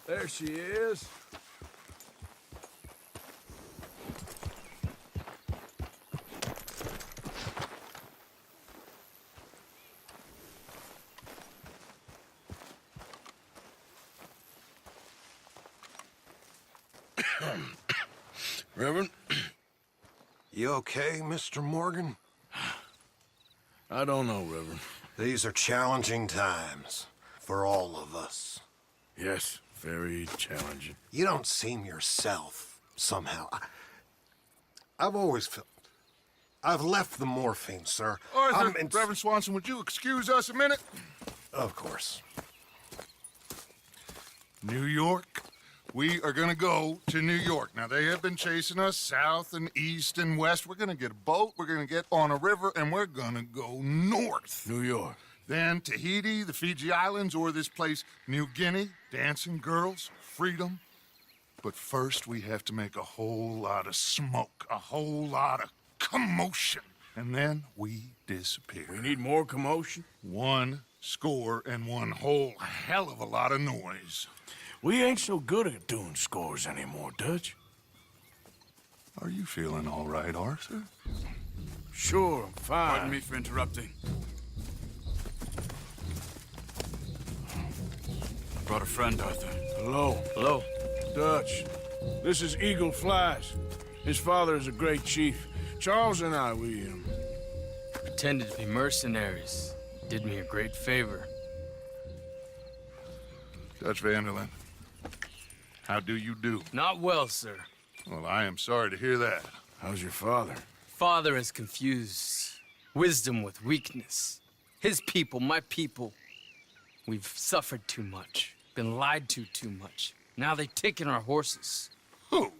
There she is. Reverend? You okay, Mr. Morgan? I don't know, Reverend. These are challenging times for all of us. Yes, very challenging. You don't seem yourself, somehow. I've always felt... I've left the morphine, sir. Arthur, Reverend Swanson, would you excuse us a minute? Of course. New York. We are gonna go to New York. Now, they have been chasing us south and east and west. We're gonna get a boat, we're gonna get on a river, and we're gonna go north. New York. Then Tahiti, the Fiji Islands, or this place, New Guinea, dancing girls, freedom. But first, we have to make a whole lot of smoke, a whole lot of commotion. And then we disappear. We need more commotion? 1 score and 1 whole hell of a lot of noise. We ain't so good at doing scores anymore, Dutch. Are you feeling all right, Arthur? Sure, I'm fine. Pardon me for interrupting. Brought a friend, Arthur. Hello. Hello. Dutch. This is Eagle Flies. His father is a great chief. Charles and I, we Pretended to be mercenaries. Did me a great favor. Dutch Vanderlyn, how do you do? Not well, sir. Well, I am sorry to hear that. How's your father? Father has confused wisdom with weakness. His people, my people. We've suffered too much. Been lied to too much. Now they've taken our horses. Who?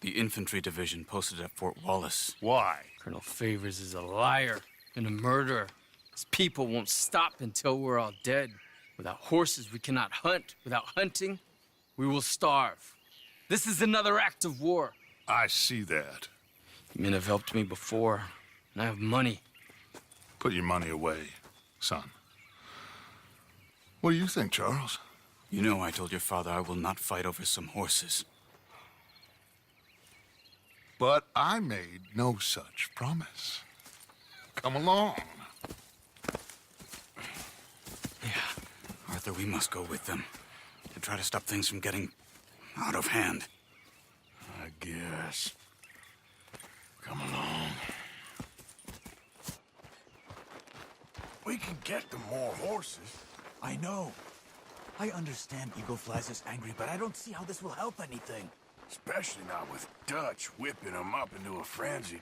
The infantry division posted at Fort Wallace. Why? Colonel Favors is a liar and a murderer. His people won't stop until we're all dead. Without horses, we cannot hunt. Without hunting, we will starve. This is another act of war. I see that. Men have helped me before, and I have money. Put your money away, son. What do you think, Charles? You know I told your father I will not fight over some horses. But I made no such promise. Come along. Yeah. Arthur, we must go with them to try to stop things from getting out of hand. I guess. Come along. We can get them more horses. I know. I understand Eagle Flies is angry, but I don't see how this will help anything. Especially not with Dutch whipping them up into a frenzy.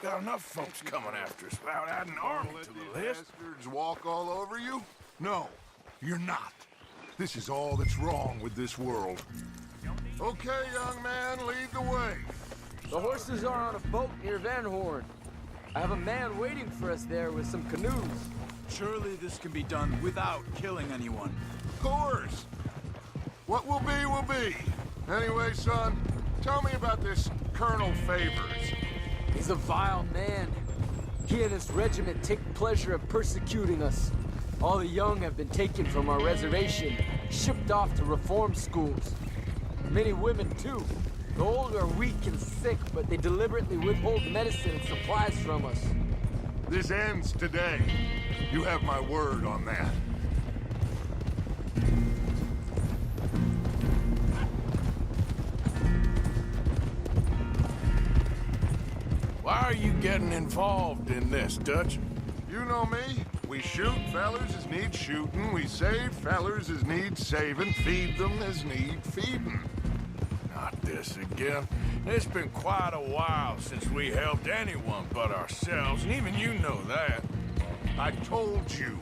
Got enough folks coming after us without adding an army to the list. Bastards walk all over you? No, you're not. This is all that's wrong with this world. Okay, young man, lead the way. The horses are on a boat near Van Horn. I have a man waiting for us there with some canoes. Surely this can be done without killing anyone. Of course. What will be, will be. Anyway, son, tell me about this Colonel Favors. He's a vile man. He and his regiment take pleasure in persecuting us. All the young have been taken from our reservation, shipped off to reform schools. Many women, too. The old are weak and sick, but they deliberately withhold medicine and supplies from us. This ends today. You have my word on that. Why are you getting involved in this, Dutch? You know me. We shoot fellers as need shooting. We save fellers as need saving. Feed them as need feeding. Not this again. It's been quite a while since we helped anyone but ourselves, and even you know that. I told you.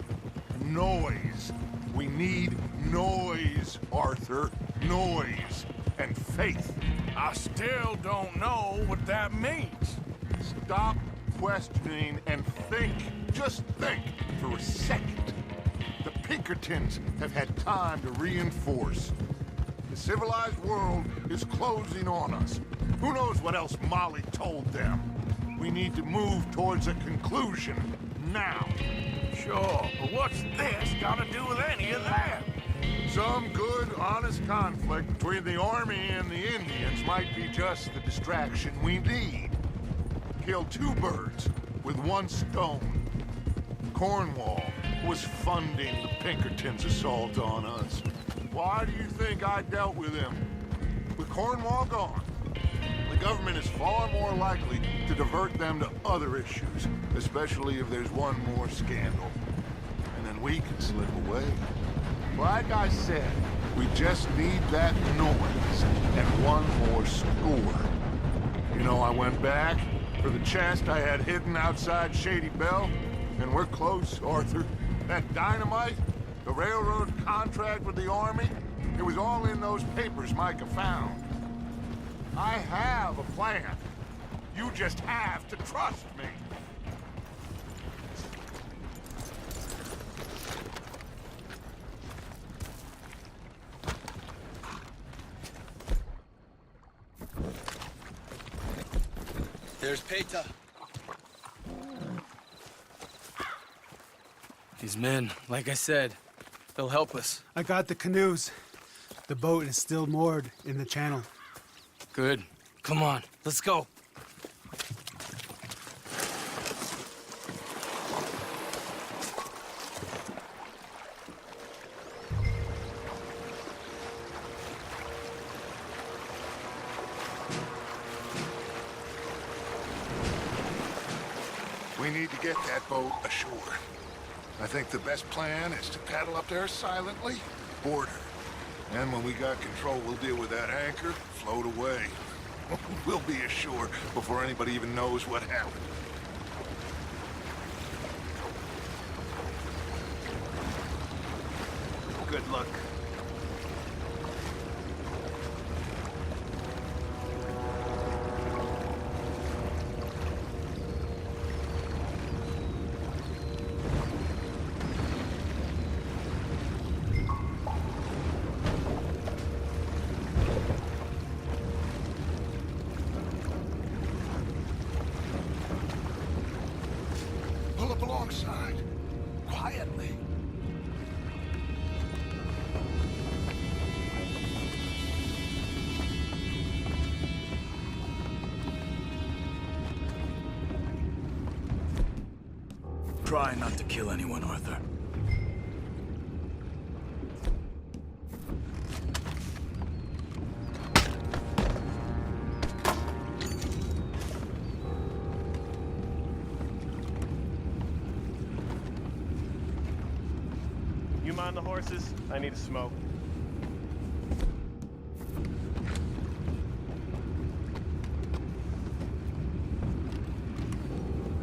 Noise. We need noise, Arthur. Noise. And faith. I still don't know what that means. Stop questioning and think. Just think for a second. The Pinkertons have had time to reinforce. The civilized world is closing on us. Who knows what else Molly told them? We need to move towards a conclusion now. Sure, but what's this got to do with any of that? Some good, honest conflict between the army and the Indians might be just the distraction we need. Kill two birds with one stone. Cornwall was funding the Pinkertons' assault on us. Why do you think I dealt with him? With Cornwall gone, the government is far more likely to divert them to other issues, especially if there's one more scandal. And then we can slip away. Like I said, we just need that noise and one more score. You know, I went back for the chest I had hidden outside Shady Belle, and we're close, Arthur. That dynamite, the railroad contract with the army, it was all in those papers Micah found. I have a plan. You just have to trust me. There's Peta. These men, like I said, they'll help us. I got the canoes. The boat is still moored in the channel. Good. Come on, let's go. We need to get that boat ashore. I think the best plan is to paddle up there silently, board her. And when we got control, we'll deal with that anchor, float away. We'll be ashore before anybody even knows what happened. Good luck. Pull up alongside, quietly. Try not to kill anyone, Arthur. You mind the horses? I need a smoke.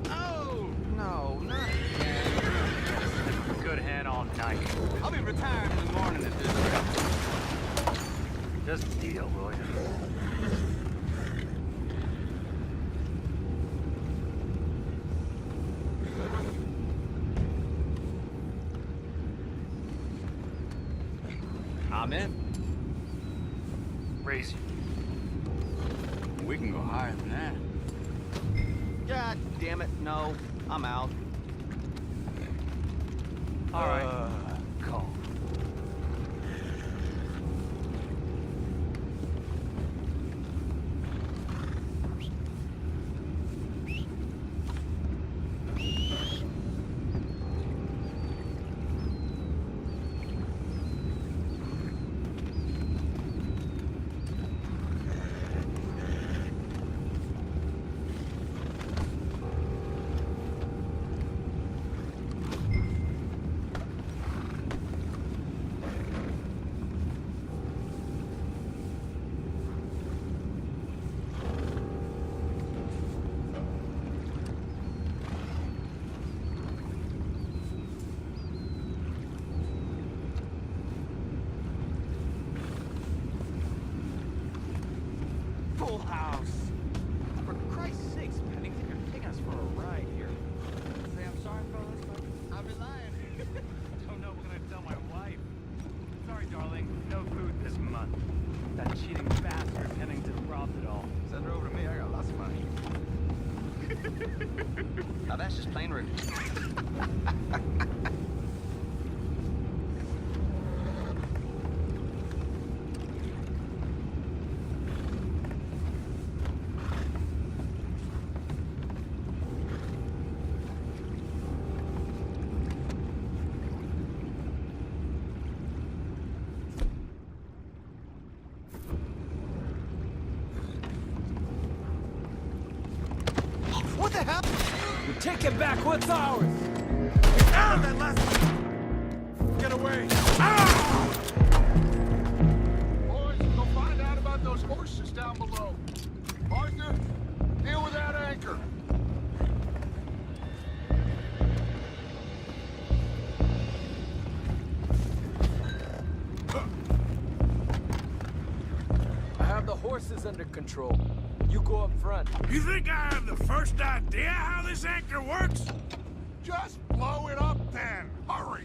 Oh, no, not again. Good hand all night. I'll be retired in the morning at this rate. Just deal, will you? I'm in. Raise you. We can go higher than that. God damn it, no. I'm out. All right. Call. Full house. For Christ's sakes, Pennington, you're taking us for a ride here. Say I'm sorry, fellas, but I'll be lying. Don't know what I tell my wife. Sorry, darling. No food this month. That cheating bastard Pennington robbed it all. Send her over to me. I got lots of money. Now that's just plain rude. Take it back, what's ours? Ah, that last... Get away! Ah! Boys, go find out about those horses down below. Arthur, deal with that anchor. I have the horses under control. You go up front. You think I have the first idea how this anchor works? Just blow it up then. Hurry.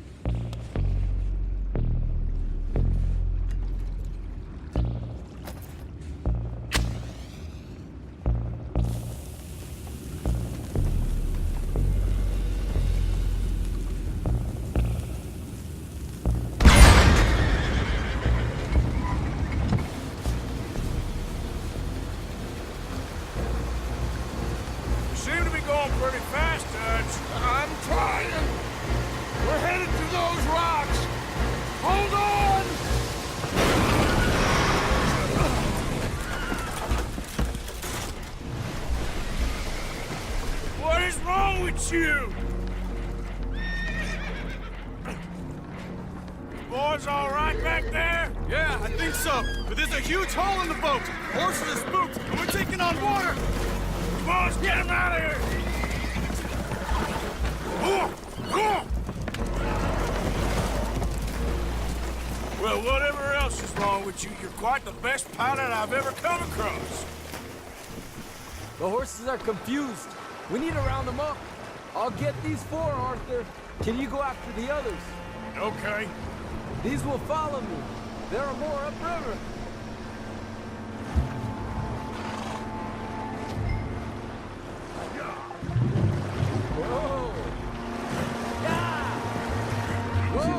Seem to be going pretty fast, Dutch. I'm trying. We're headed to those rocks. Hold on! What is wrong with you? Boys all right back there? Yeah, I think so. But there's a huge hole in the boat. Horses are spooked, and we're taking on water. Boys, get him out of here! Well, whatever else is wrong with you, you're quite the best pilot I've ever come across. The horses are confused. We need to round them up. I'll get these 4, Arthur. Can you go after the others? Okay. These will follow me. There are more upriver. Whoa! Yeah! Whoa!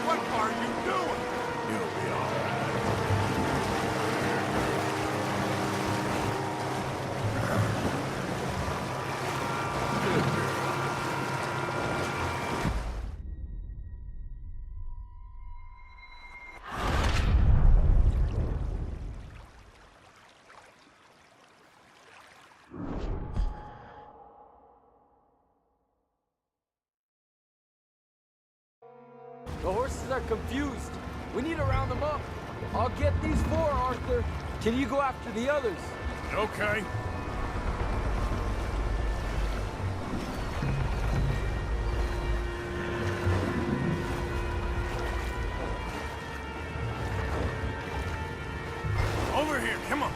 What are you doing? You'll be all right. The horses are confused. We need to round them up. I'll get these 4, Arthur. Can you go after the others? Okay. Over here, come on.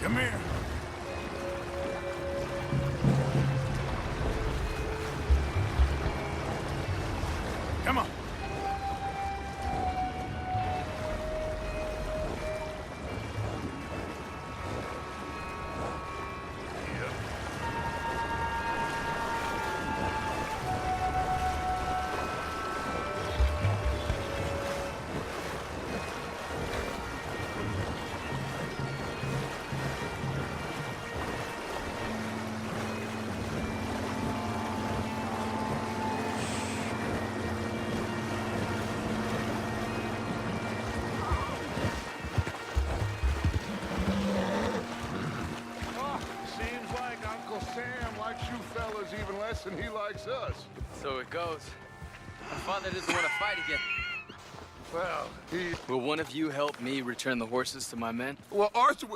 Come here. Come on. Seems like Uncle Sam likes you fellas even less than he likes us. So it goes. My father doesn't want to fight again. Well, Will one of you help me return the horses to my men? Well, Arthur...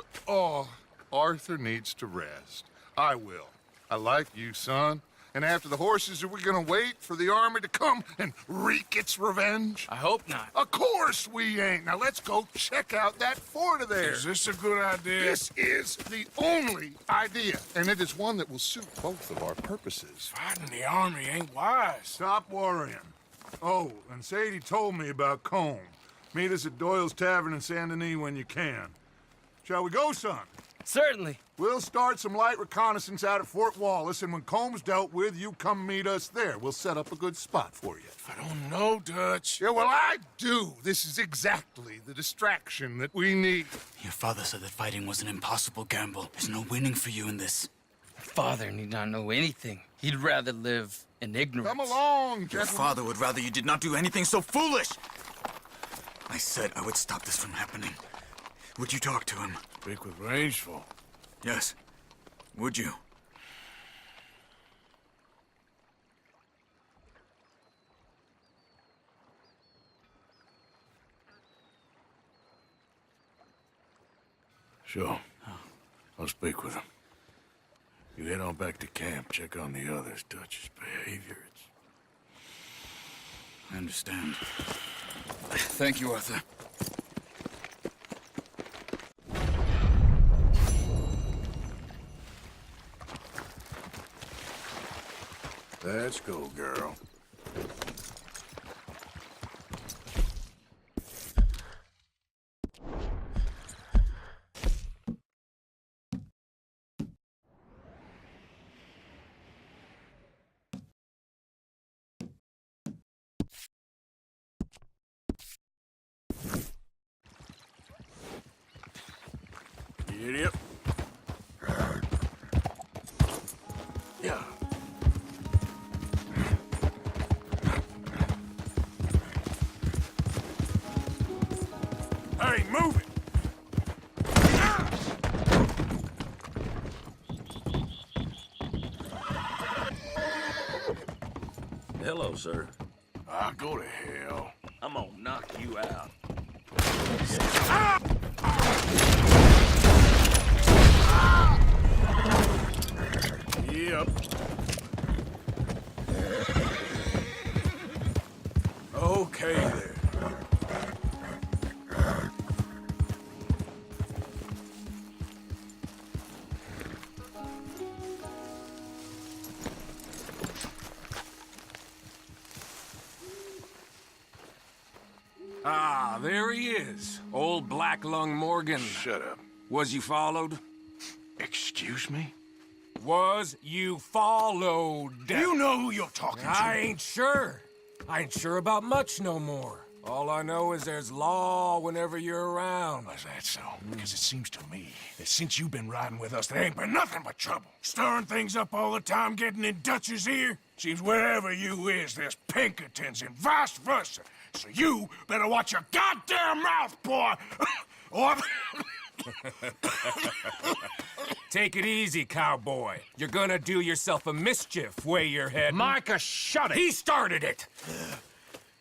Arthur needs to rest. I will. I like you, son. And after the horses, are we gonna wait for the army to come and wreak its revenge? I hope not. Of course we ain't. Now let's go check out that fort of theirs. Is this a good idea? This is the only idea, and it is one that will suit both of our purposes. Fighting the army ain't wise. Stop worrying. Oh, and Sadie told me about Combe. Meet us at Doyle's Tavern in Saint Denis when you can. Shall we go, son? Certainly. We'll start some light reconnaissance out at Fort Wallace, and when Combs dealt with, you come meet us there. We'll set up a good spot for you. I don't know, Dutch. Yeah, well, I do. This is exactly the distraction that we need. Your father said that fighting was an impossible gamble. There's no winning for you in this. Father need not know anything. He'd rather live in ignorance. Come along, Your gentlemen. father would rather you did not do anything so foolish. I said I would stop this from happening. Would you talk to him? Speak with Rangeful. Yes. Would you? Sure. I'll speak with him. You head on back to camp, check on the others. Dutch's behavior, I understand. Thank you, Arthur. Let's go, girl. Idiot. Yeah. Hey, move it! Hello, sir. Ah, go to hell. I'm gonna knock you out. Yep. Okay there. Ah, there he is. Old Black Lung Morgan. Shut up. Was you followed? Excuse me? Was you followed? You know who you're talking to. I ain't sure. I ain't sure about much no more. All I know is there's law whenever you're around. Is that so? Because it seems to me that since you've been riding with us, there ain't been nothing but trouble. Stirring things up all the time, getting in Dutch's ear. Seems wherever you is, there's Pinkertons and vice versa. So you better watch your goddamn mouth, boy! Or... Take it easy, cowboy. You're gonna do yourself a mischief way you're heading. Micah, shut it! He started it!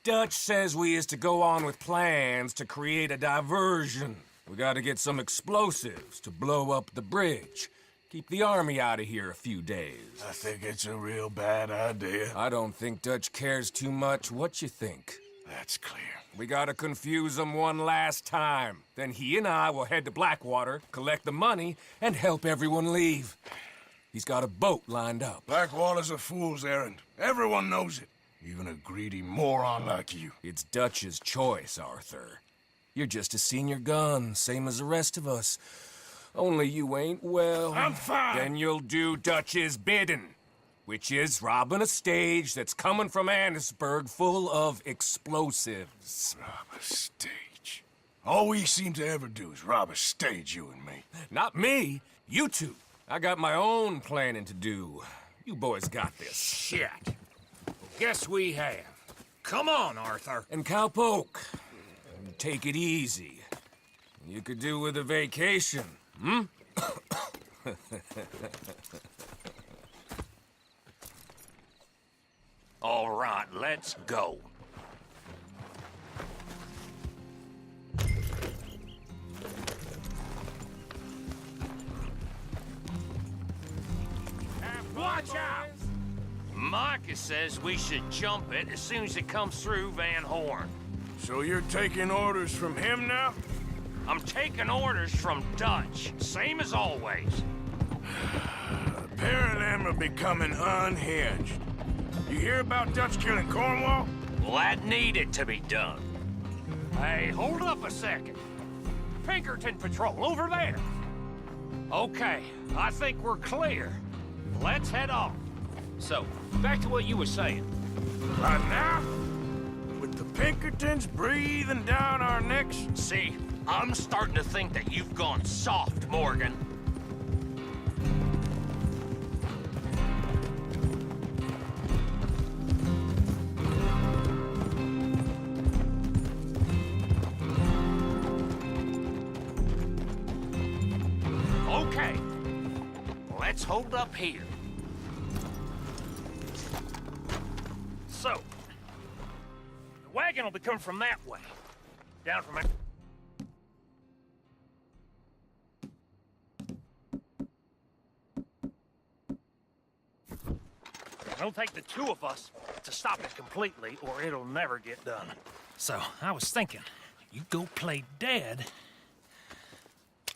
Dutch says we is to go on with plans to create a diversion. We gotta get some explosives to blow up the bridge. Keep the army out of here a few days. I think it's a real bad idea. I don't think Dutch cares too much what you think. That's clear. We gotta confuse him one last time. Then he and I will head to Blackwater, collect the money, and help everyone leave. He's got a boat lined up. Blackwater's a fool's errand. Everyone knows it. Even a greedy moron like you. It's Dutch's choice, Arthur. You're just a senior gun, same as the rest of us. Only you ain't well. I'm fine. Then you'll do Dutch's bidding, which is robbing a stage that's coming from Annisburg full of explosives. Rob a stage. All we seem to ever do is rob a stage, you and me. Not me, you two. I got my own planning to do. You boys got this. Shit. Guess we have. Come on, Arthur. And Cowpoke, take it easy. You could do with a vacation, hmm? All right, let's go. Watch out! Micah says we should jump it as soon as it comes through Van Horn. So you're taking orders from him now? I'm taking orders from Dutch, same as always. The pair of them are becoming unhinged. You hear about Dutch killing Cornwall? Well, that needed to be done. Hey, hold up a second. Pinkerton Patrol, over there. Okay, I think we're clear. Let's head off. So, back to what you were saying. Right now? With the Pinkertons breathing down our necks? See, I'm starting to think that you've gone soft, Morgan. let's hold up here. So, the wagon will be coming from that way. Down from it. It'll take the two of us to stop it completely, or it'll never get done. So, I was thinking, you go play dead,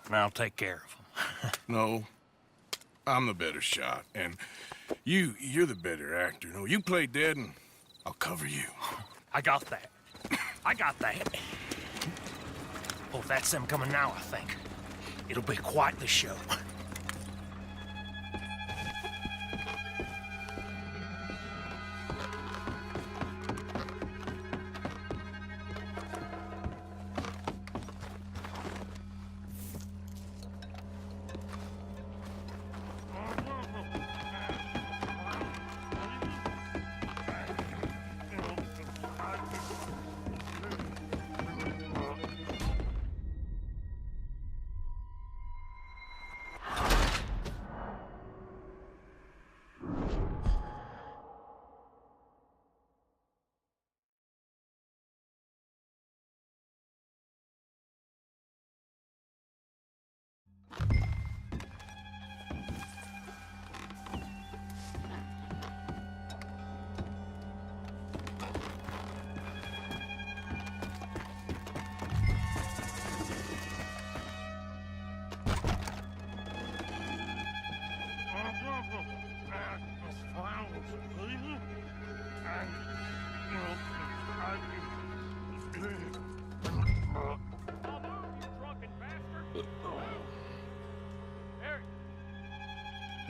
and I'll take care of him. No, I'm the better shot, and you're the better actor. No, you play dead, and I'll cover you. I got that. I got that. Oh, that's them coming now, I think. It'll be quite the show.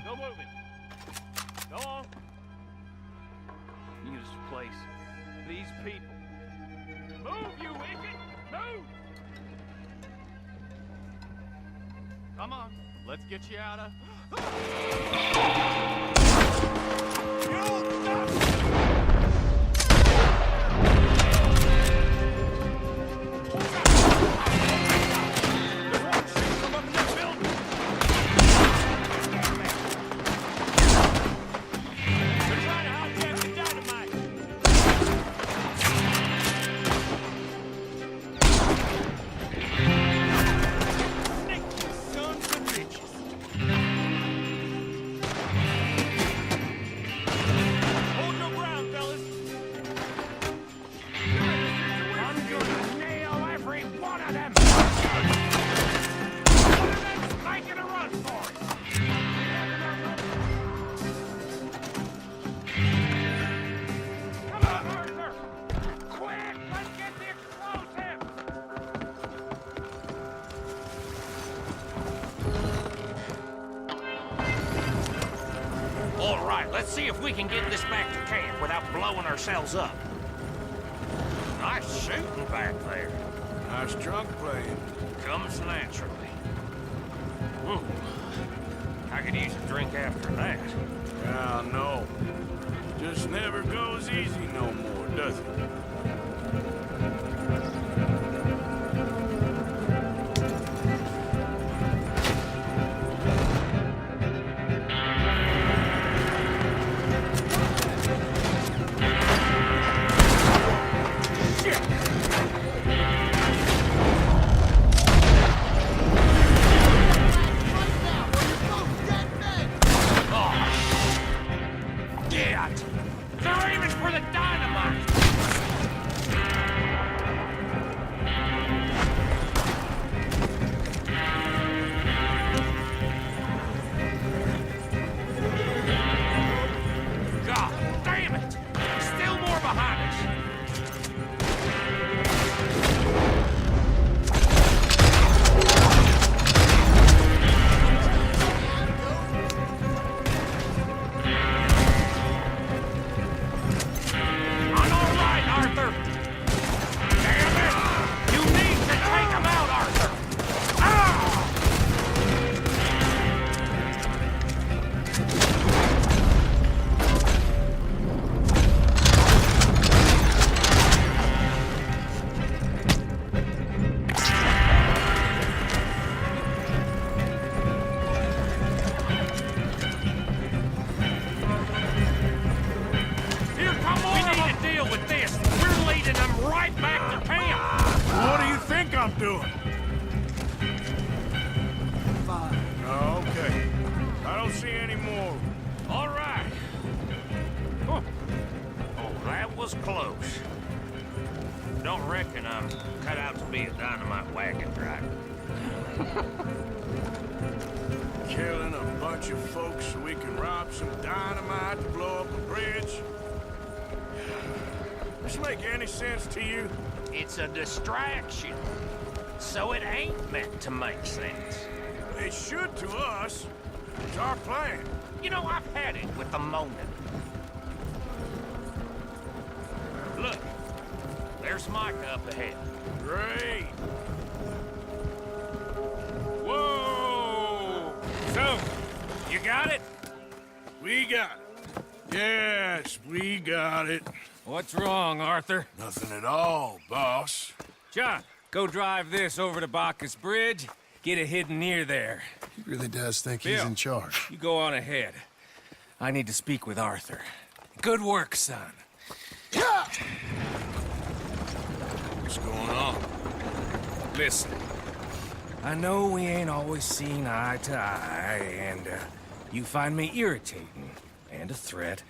Go moving. Go on. Use this place. These people. Move, you wicked! Move! Come on. Let's get you out of... All right, let's see if we can get this back to camp without blowing ourselves up. Nice shooting back there. Nice drunk playing. Comes naturally. I could use a drink after that. Yeah, no. Just never goes easy no more, does it? They're aiming for the dynamite! God damn it! Still more behind us! I'm doing. Fine. Okay. I don't see any more. All right. Huh. Oh, that was close. Don't reckon I'm cut out to be a dynamite wagon driver. Killing a bunch of folks so we can rob some dynamite to blow up a bridge. This make any sense to you? It's a distraction, so it ain't meant to make sense. It should to us. It's our plan. You know, I've had it with the moaning. Look, there's Micah up ahead. Great. Whoa! So, you got it? We got it. Yes, we got it. What's wrong, Arthur? Nothing at all, boss. John, go drive this over to Bacchus Bridge. Get it hidden near there. He really does think Bill, he's in charge. You go on ahead. I need to speak with Arthur. Good work, son. What's going on? Listen, I know we ain't always seen eye to eye, and you find me irritating and a threat,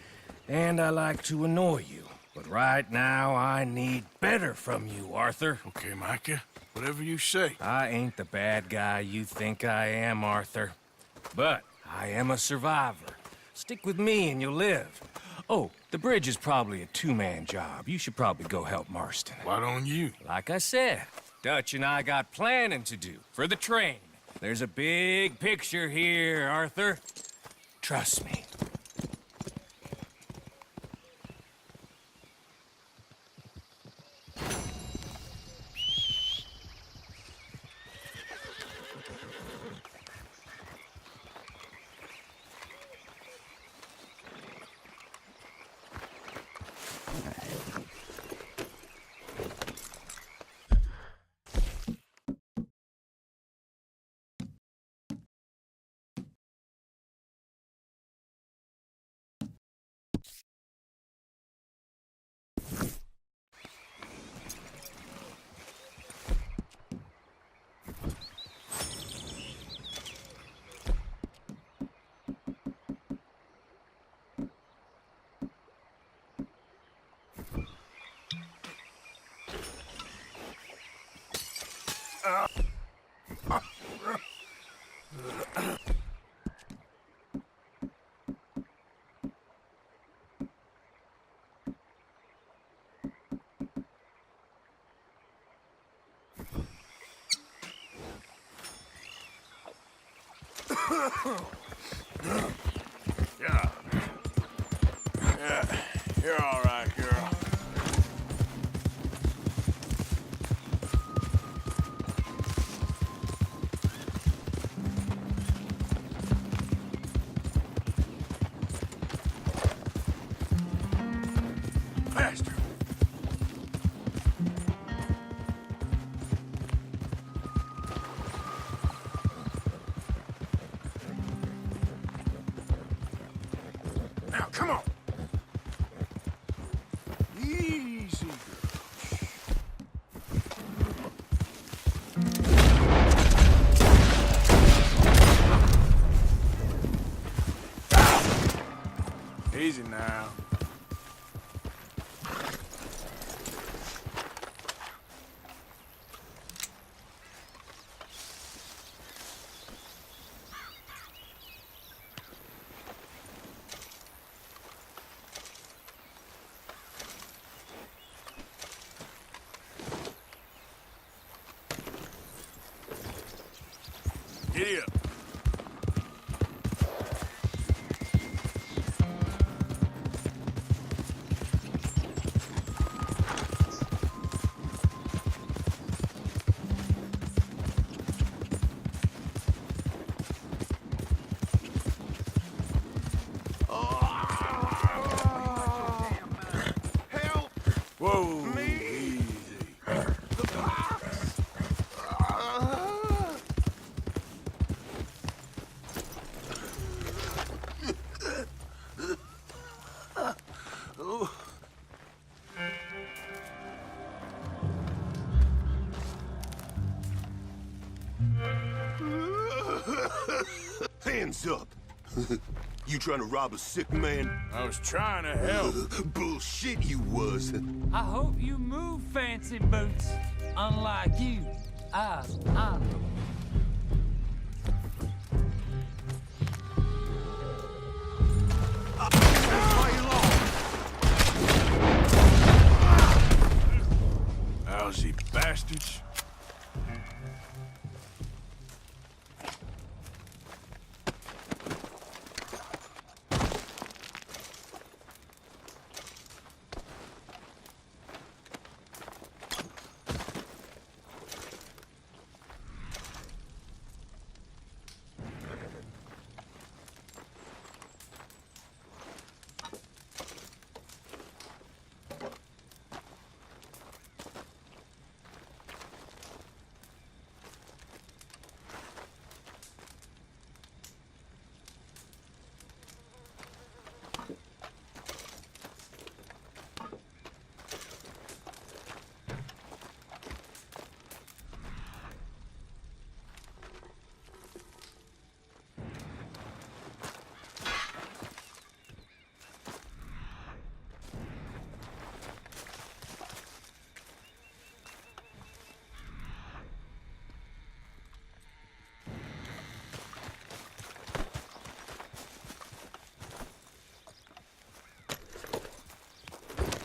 and I like to annoy you. But right now, I need better from you, Arthur. Okay, Micah. Whatever you say. I ain't the bad guy you think I am, Arthur. But I am a survivor. Stick with me and you'll live. Oh, the bridge is probably a two-man job. You should probably go help Marston. Why don't you? Like I said, Dutch and I got planning to do for the train. There's a big picture here, Arthur. Trust me. Yeah, you're all right, girl. Faster. Now, come on. Easy, girl. Easy now. Giddy up. Help Whoa. me! Easy. The box! You trying to rob a sick man? I was trying to help. Bullshit you was. I hope you move, fancy boots. Unlike you, I's honorable. Lousy bastards.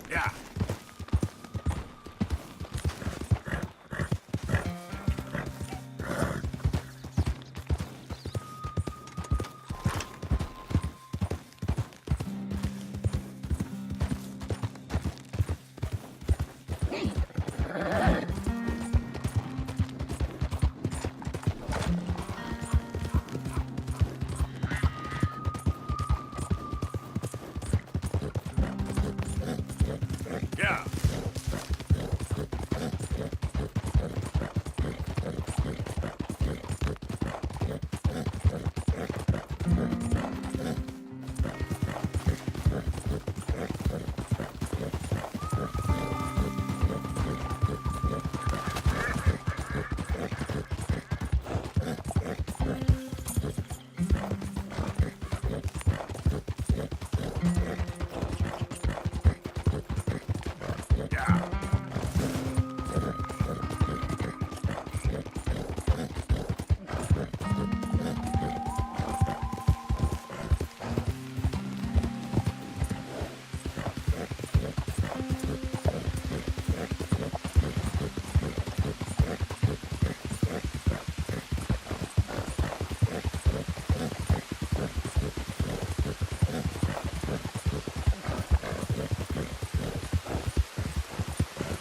Yeah. Yeah.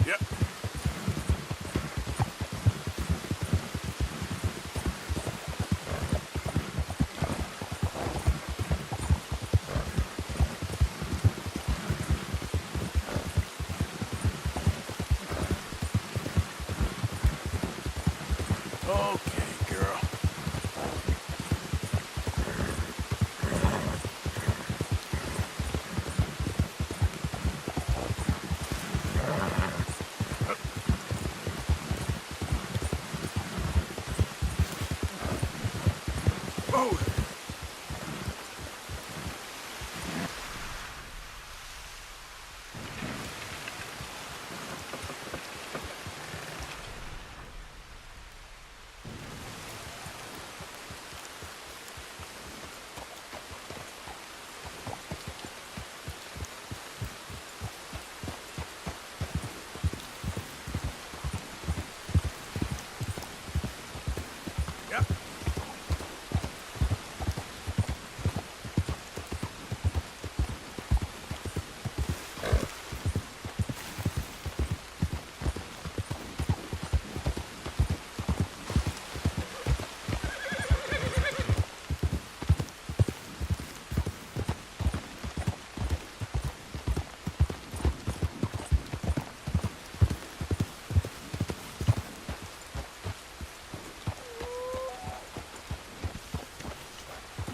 Yep. Okay, girl. Oh! Yep.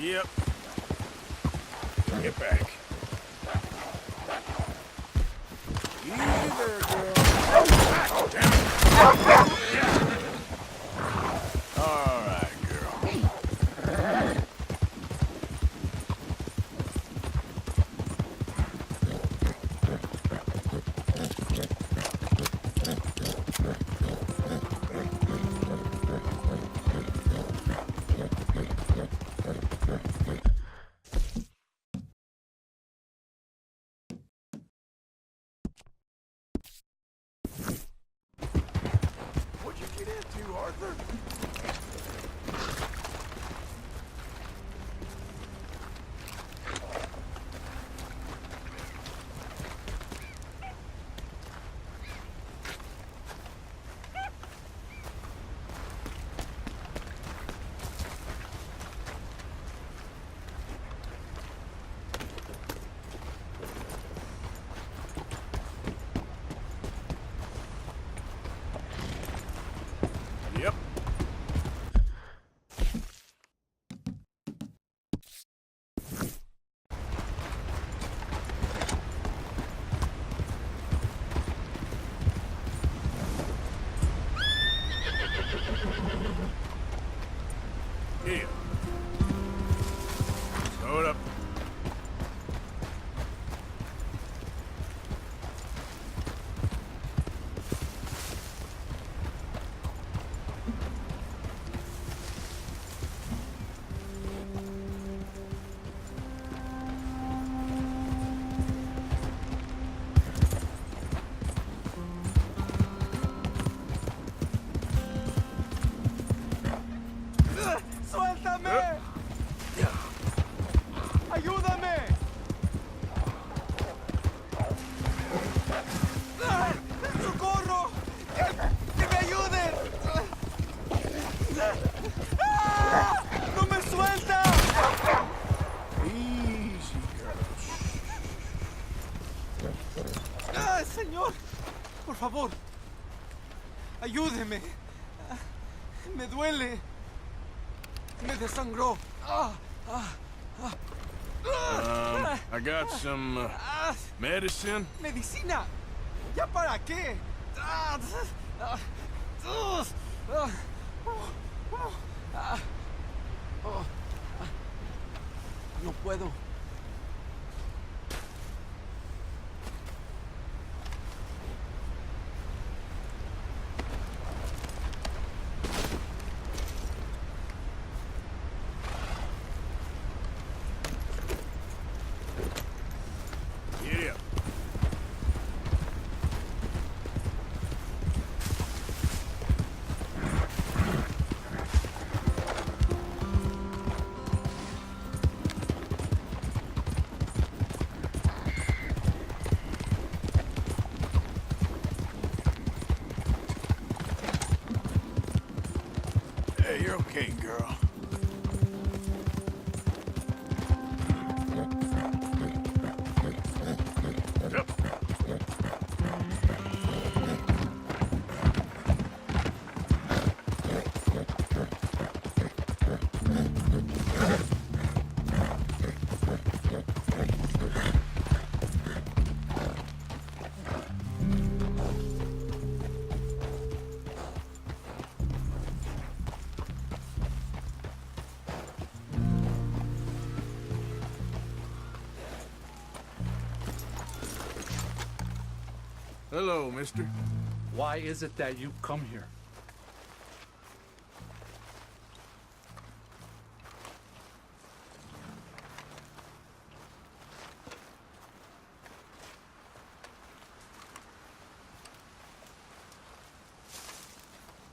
Yep. Get back. Easy there, girl. Ah, damn it. Yeah. All right, girl. Señor, por favor, ayúdeme. Me duele. Me desangró. I got some medicine. Medicina. ¿Ya para qué? No puedo. Yeah. Hey, you're okay, girl. Hello, mister. Why is it that you come here?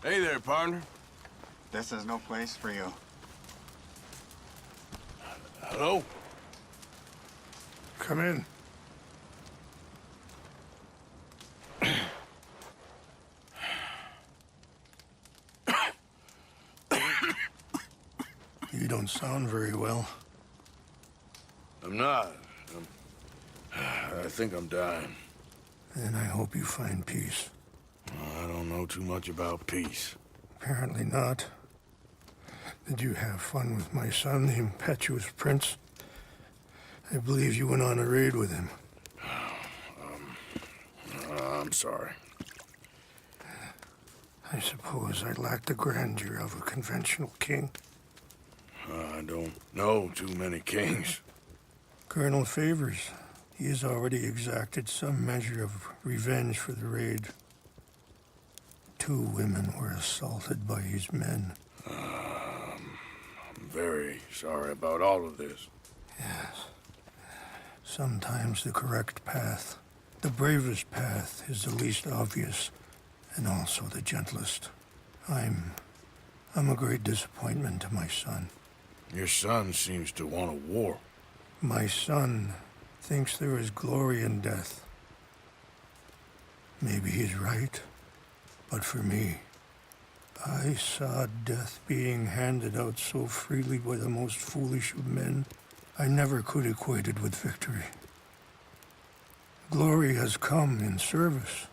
Hey there, partner. This is no place for you. Hello? Come in. You don't sound very well. I'm not. I think I'm dying. And I hope you find peace. I don't know too much about peace. Apparently not. Did you have fun with my son, the impetuous prince? I believe you went on a raid with him. I'm sorry. I suppose I lack the grandeur of a conventional king. I don't know too many kings. Colonel Favors, he has already exacted some measure of revenge for the raid. 2 women were assaulted by his men. I'm very sorry about all of this. Yes. Sometimes the correct path, the bravest path, is the least obvious, and also the gentlest. I'm a great disappointment to my son. Your son seems to want a war. My son thinks there is glory in death. Maybe he's right, but for me, I saw death being handed out so freely by the most foolish of men, I never could equate it with victory. Glory has come in service.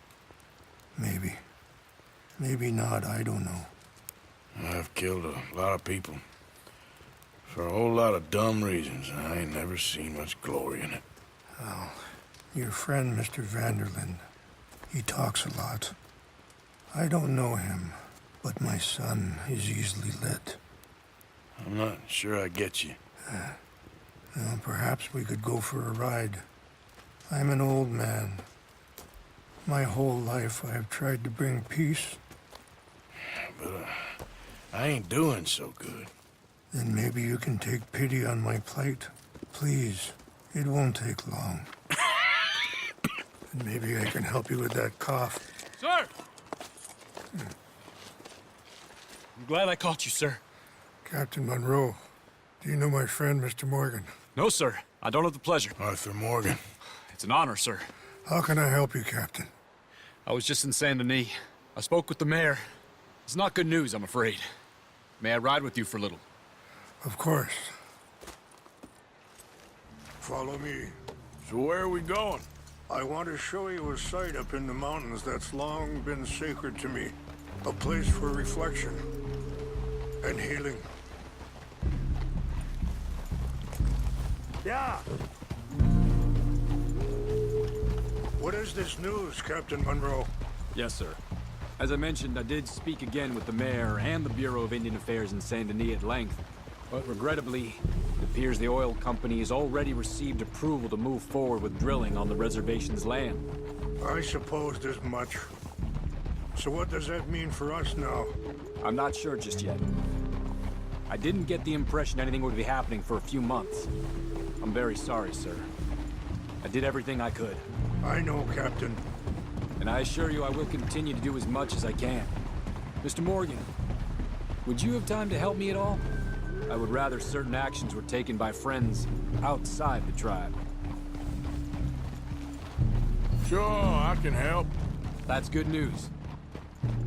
Maybe. Maybe not, I don't know. I've killed a lot of people. For a whole lot of dumb reasons. I ain't never seen much glory in it. Well, your friend, Mr. Vanderlyn, he talks a lot. I don't know him, but my son is easily led. I'm not sure I get you. Well, perhaps we could go for a ride. I'm an old man. My whole life I have tried to bring peace. But I ain't doing so good. Then maybe you can take pity on my plight. Please, it won't take long. And maybe I can help you with that cough. Sir! I'm glad I caught you, sir. Captain Monroe, do you know my friend, Mr. Morgan? No, sir. I don't have the pleasure. Arthur Morgan. It's an honor, sir. How can I help you, Captain? I was just in Saint Denis. I spoke with the mayor. It's not good news, I'm afraid. May I ride with you for a little? Of course. Follow me. So where are we going? I want to show you a site up in the mountains that's long been sacred to me. A place for reflection and healing. Yeah. What is this news, Captain Monroe? Yes, sir. As I mentioned, I did speak again with the mayor and the Bureau of Indian Affairs in Saint Denis at length. But regrettably, it appears the oil company has already received approval to move forward with drilling on the reservation's land. I supposed as much. So what does that mean for us now? I'm not sure just yet. I didn't get the impression anything would be happening for a few months. I'm very sorry, sir. I did everything I could. I know, Captain. And I assure you I will continue to do as much as I can. Mr. Morgan, would you have time to help me at all? I would rather certain actions were taken by friends outside the tribe. Sure, I can help. That's good news.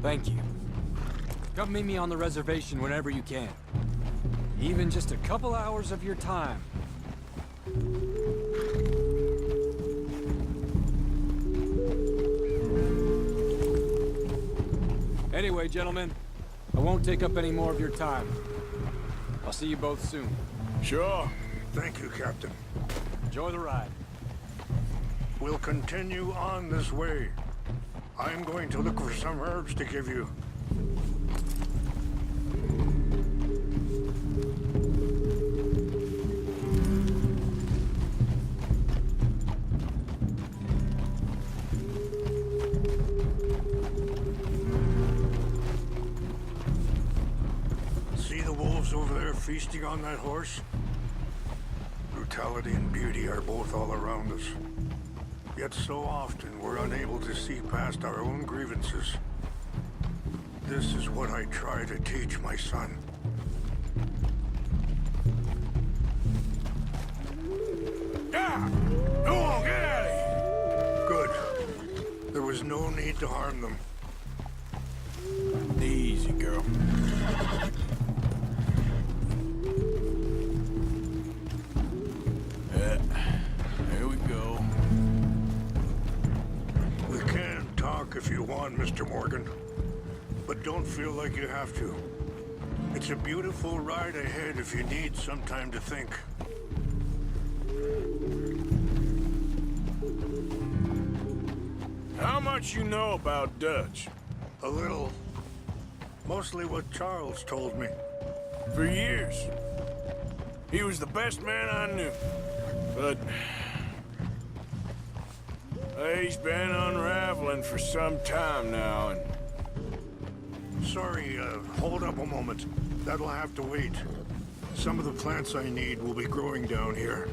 Thank you. Come meet me on the reservation whenever you can. Even just a couple hours of your time. Anyway, gentlemen, I won't take up any more of your time. I'll see you both soon. Sure. Thank you, Captain. Enjoy the ride. We'll continue on this way. I'm going to look for some herbs to give you. See the wolves over there feasting on that horse? Brutality and beauty are both all around us. Yet so often we're unable to see past our own grievances. This is what I try to teach my son. Yeah! Go on, get out of here! Good. There was no need to harm them. Easy, girl. There we go. We can talk if you want, Mr. Morgan. But don't feel like you have to. It's a beautiful ride ahead if you need some time to think. How much you know about Dutch? A little. Mostly what Charles told me. For years. He was the best man I knew. But he's been unraveling for some time now, and... Sorry, hold up a moment. That'll have to wait. Some of the plants I need will be growing down here.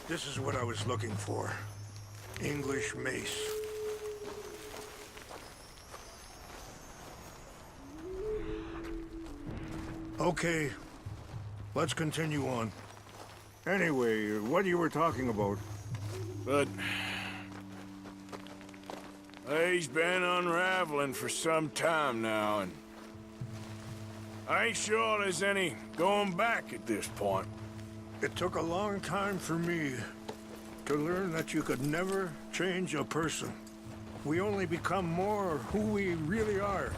This is what I was looking for. English mace. Okay, let's continue on. Anyway, what you were talking about? But he's been unraveling for some time now, and I ain't sure there's any going back at this point. It took a long time for me to learn that you could never change a person. We only become more who we really are.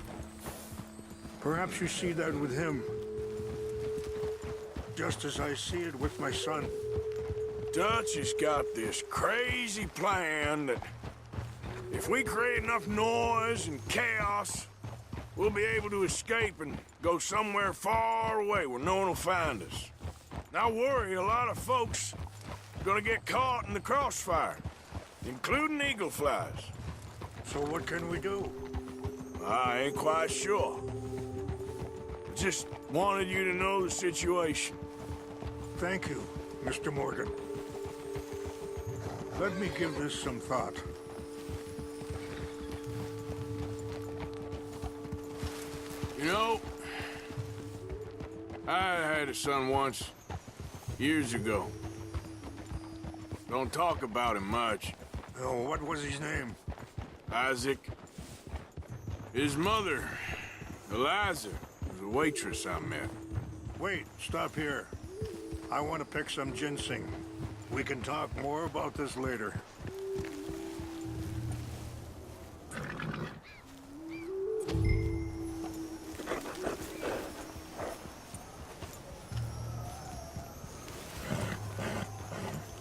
Perhaps you see that with him. Just as I see it with my son. Dutch has got this crazy plan that if we create enough noise and chaos, we'll be able to escape and go somewhere far away where no one will find us. I worry a lot of folks are gonna get caught in the crossfire, including eagle flies. So what can we do? I ain't quite sure. Just wanted you to know the situation. Thank you, Mr. Morgan. Let me give this some thought. You know, I had a son once, years ago. Don't talk about him much. Oh, what was his name? Isaac. His mother, Eliza, was a waitress I met. Wait, stop here. I want to pick some ginseng. We can talk more about this later.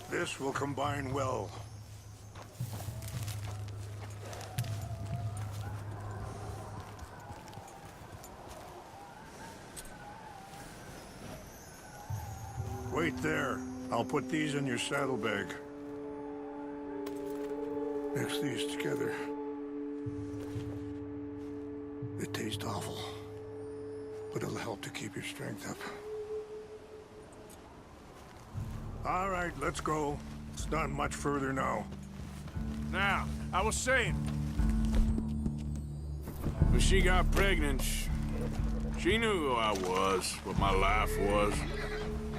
This will combine well. Wait there. I'll put these in your saddlebag. Mix these together. It tastes awful, but it'll help to keep your strength up. All right, let's go. It's not much further now. Now, I was saying, when she got pregnant, she knew who I was, what my life was.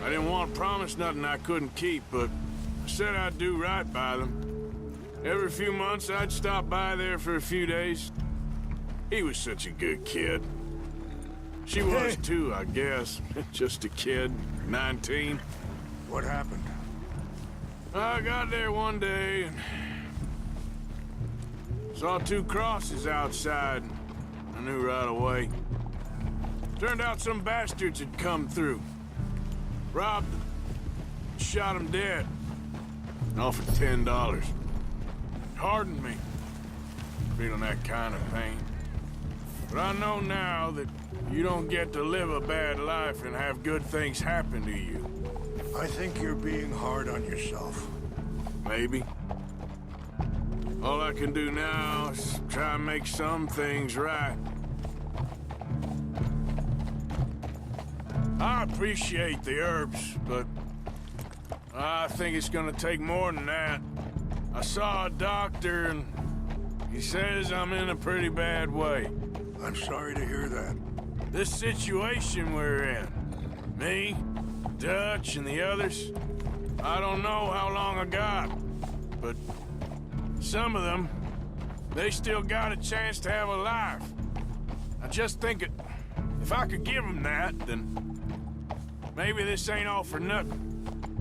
I didn't want to promise nothing I couldn't keep, but I said I'd do right by them. Every few months, I'd stop by there for a few days. He was such a good kid. She was too, I guess. Just a kid, 19. What happened? I got there one day and saw 2 crosses outside. I knew right away. Turned out some bastards had come through. Robbed them. Shot them dead. And offered $10. Hardened me. Feeling that kind of pain. But I know now that you don't get to live a bad life and have good things happen to you. I think you're being hard on yourself. Maybe. All I can do now is try and make some things right. I appreciate the herbs, but I think it's gonna take more than that. I saw a doctor and he says I'm in a pretty bad way. I'm sorry to hear that. This situation we're in, me, Dutch, and the others, I don't know how long I got, but some of them, they still got a chance to have a life. I just think if I could give them that, then maybe this ain't all for nothing.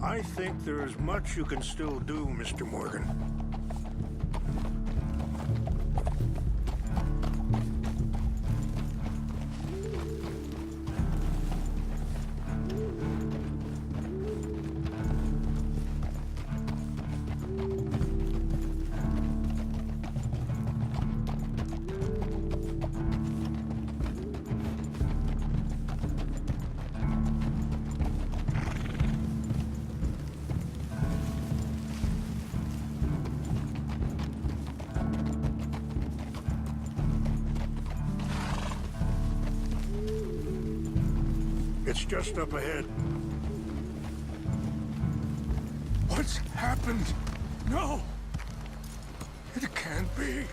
I think there is much you can still do, Mr. Morgan. It's just up ahead. What's happened? No! It can't be.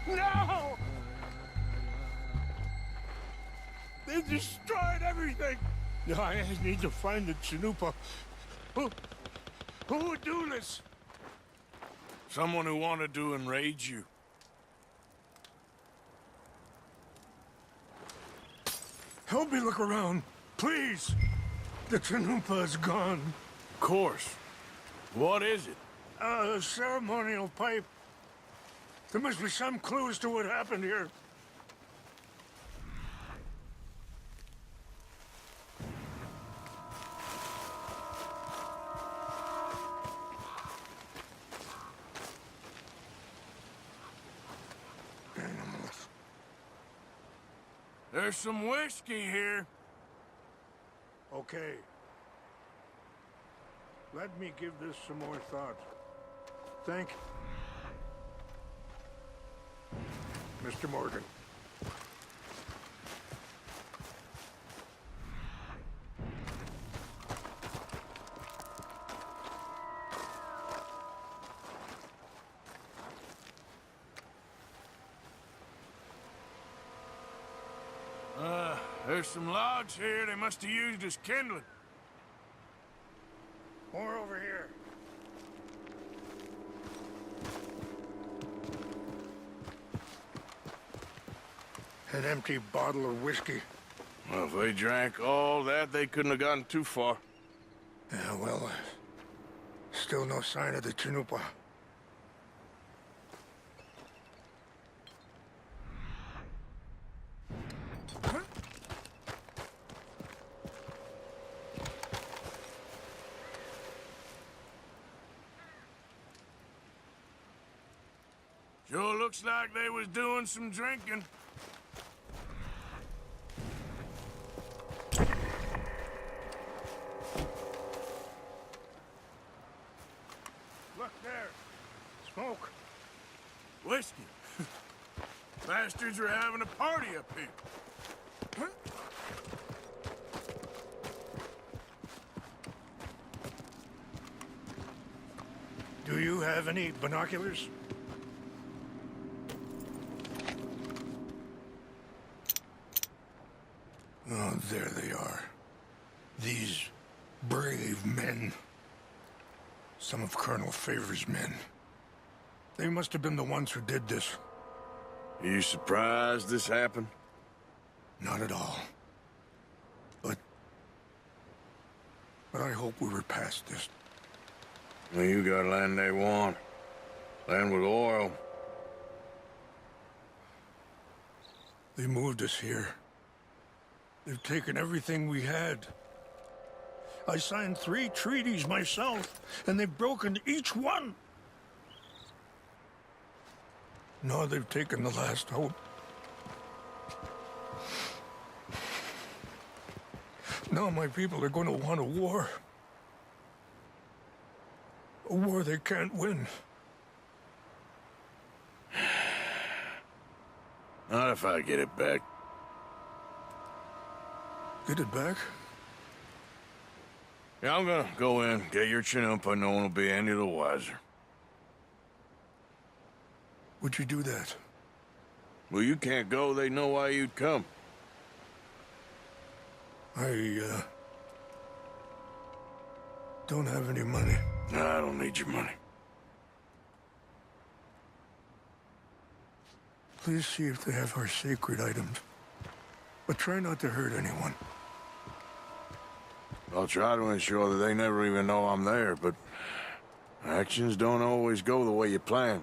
No! They destroyed everything! I need to find the Chanupa. Who would do this? Someone who wanted to enrage you. Help me look around, please. The Chanupa is gone. Of course. What is it? A ceremonial pipe. There must be some clue as to what happened here. There's some whiskey here. Okay. Let me give this some more thought. Thank you, Mr. Morgan. There's some logs here they must have used as kindling. More over here. An empty bottle of whiskey. Well, if they drank all that, they couldn't have gotten too far. Yeah, well, still no sign of the Chanupa. Sure looks like they was doing some drinking. Look there. Smoke. Whiskey. Bastards are having a party up here. Huh? Do you have any binoculars? Oh, there they are. These brave men. Some of Colonel Favor's men. They must have been the ones who did this. Are you surprised this happened? Not at all. But I hope we were past this. Well, you got land they want. Land with oil. They moved us here. They've taken everything we had. I signed 3 treaties myself, and they've broken each one. Now they've taken the last hope. Now my people are going to want a war. A war they can't win. Not if I get it back. Get it back? Yeah, I'm gonna go in, get your Chanupa, no one will be any the wiser. Would you do that? Well, you can't go, they know why you'd come. I, don't have any money. No, I don't need your money. Please see if they have our sacred items. But try not to hurt anyone. I'll try to ensure that they never even know I'm there, but actions don't always go the way you plan.